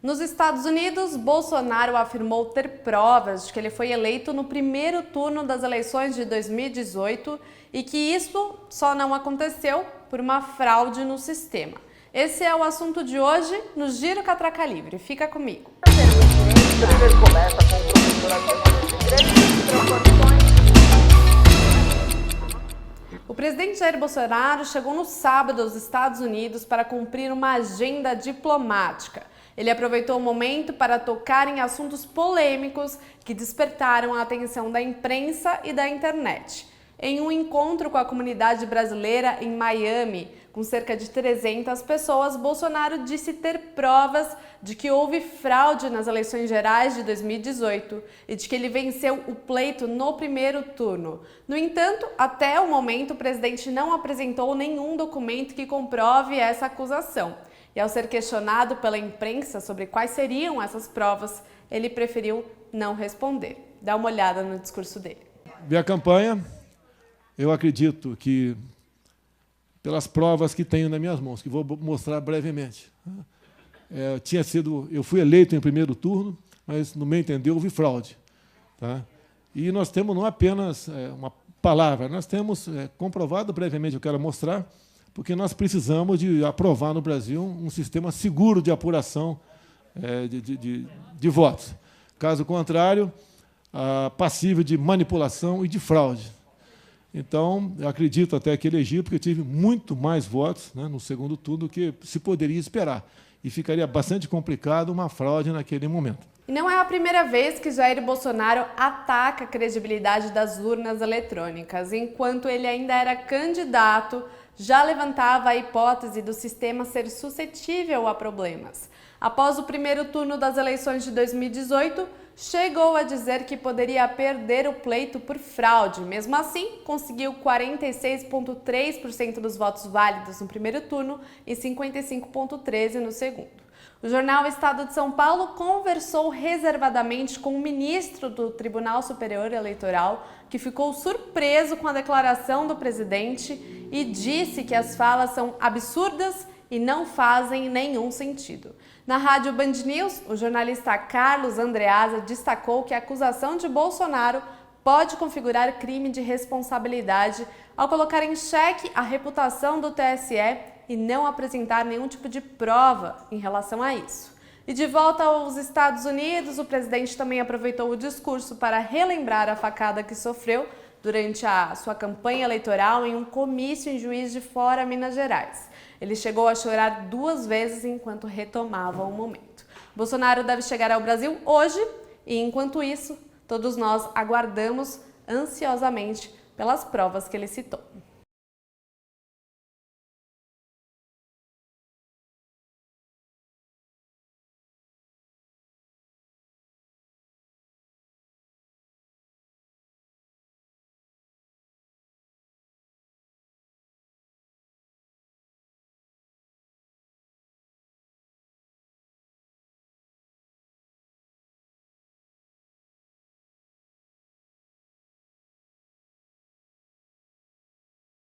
Nos Estados Unidos, Bolsonaro afirmou ter provas de que ele foi eleito no primeiro turno das eleições de 2018 e que isso só não aconteceu por uma fraude no sistema. Esse é o assunto de hoje no Giro Catraca Livre. Fica comigo. O presidente Jair Bolsonaro chegou no sábado aos Estados Unidos para cumprir uma agenda diplomática. Ele aproveitou o momento para tocar em assuntos polêmicos que despertaram a atenção da imprensa e da internet. Em um encontro com a comunidade brasileira em Miami, com cerca de 300 pessoas, Bolsonaro disse ter provas de que houve fraude nas eleições gerais de 2018 e de que ele venceu o pleito no primeiro turno. No entanto, até o momento, o presidente não apresentou nenhum documento que comprove essa acusação. E ao ser questionado pela imprensa sobre quais seriam essas provas, ele preferiu não responder. Dá uma olhada no discurso dele. Minha campanha, eu acredito que, pelas provas que tenho nas minhas mãos, que vou mostrar brevemente, eu fui eleito em primeiro turno, mas, no meu entender, houve fraude. Tá? E nós temos não apenas uma palavra, nós temos comprovado brevemente, eu quero mostrar, porque nós precisamos de aprovar no Brasil um sistema seguro de apuração de votos. Caso contrário, passível de manipulação e de fraude. Então, eu acredito até que elegi, porque eu tive muito mais votos, né, no segundo turno do que se poderia esperar. E ficaria bastante complicado uma fraude naquele momento. E não é a primeira vez que Jair Bolsonaro ataca a credibilidade das urnas eletrônicas. Enquanto ele ainda era candidato, já levantava a hipótese do sistema ser suscetível a problemas. Após o primeiro turno das eleições de 2018, chegou a dizer que poderia perder o pleito por fraude. Mesmo assim, conseguiu 46,3% dos votos válidos no primeiro turno e 55,13% no segundo. O jornal Estado de São Paulo conversou reservadamente com o ministro do Tribunal Superior Eleitoral, que ficou surpreso com a declaração do presidente e disse que as falas são absurdas e não fazem nenhum sentido. Na rádio Band News, o jornalista Carlos Andreasa destacou que a acusação de Bolsonaro pode configurar crime de responsabilidade ao colocar em xeque a reputação do TSE e não apresentar nenhum tipo de prova em relação a isso. E de volta aos Estados Unidos, o presidente também aproveitou o discurso para relembrar a facada que sofreu durante a sua campanha eleitoral em um comício em Juiz de Fora, Minas Gerais. Ele chegou a chorar 2 vezes enquanto retomava o momento. Bolsonaro deve chegar ao Brasil hoje e, enquanto isso, todos nós aguardamos ansiosamente pelas provas que ele citou.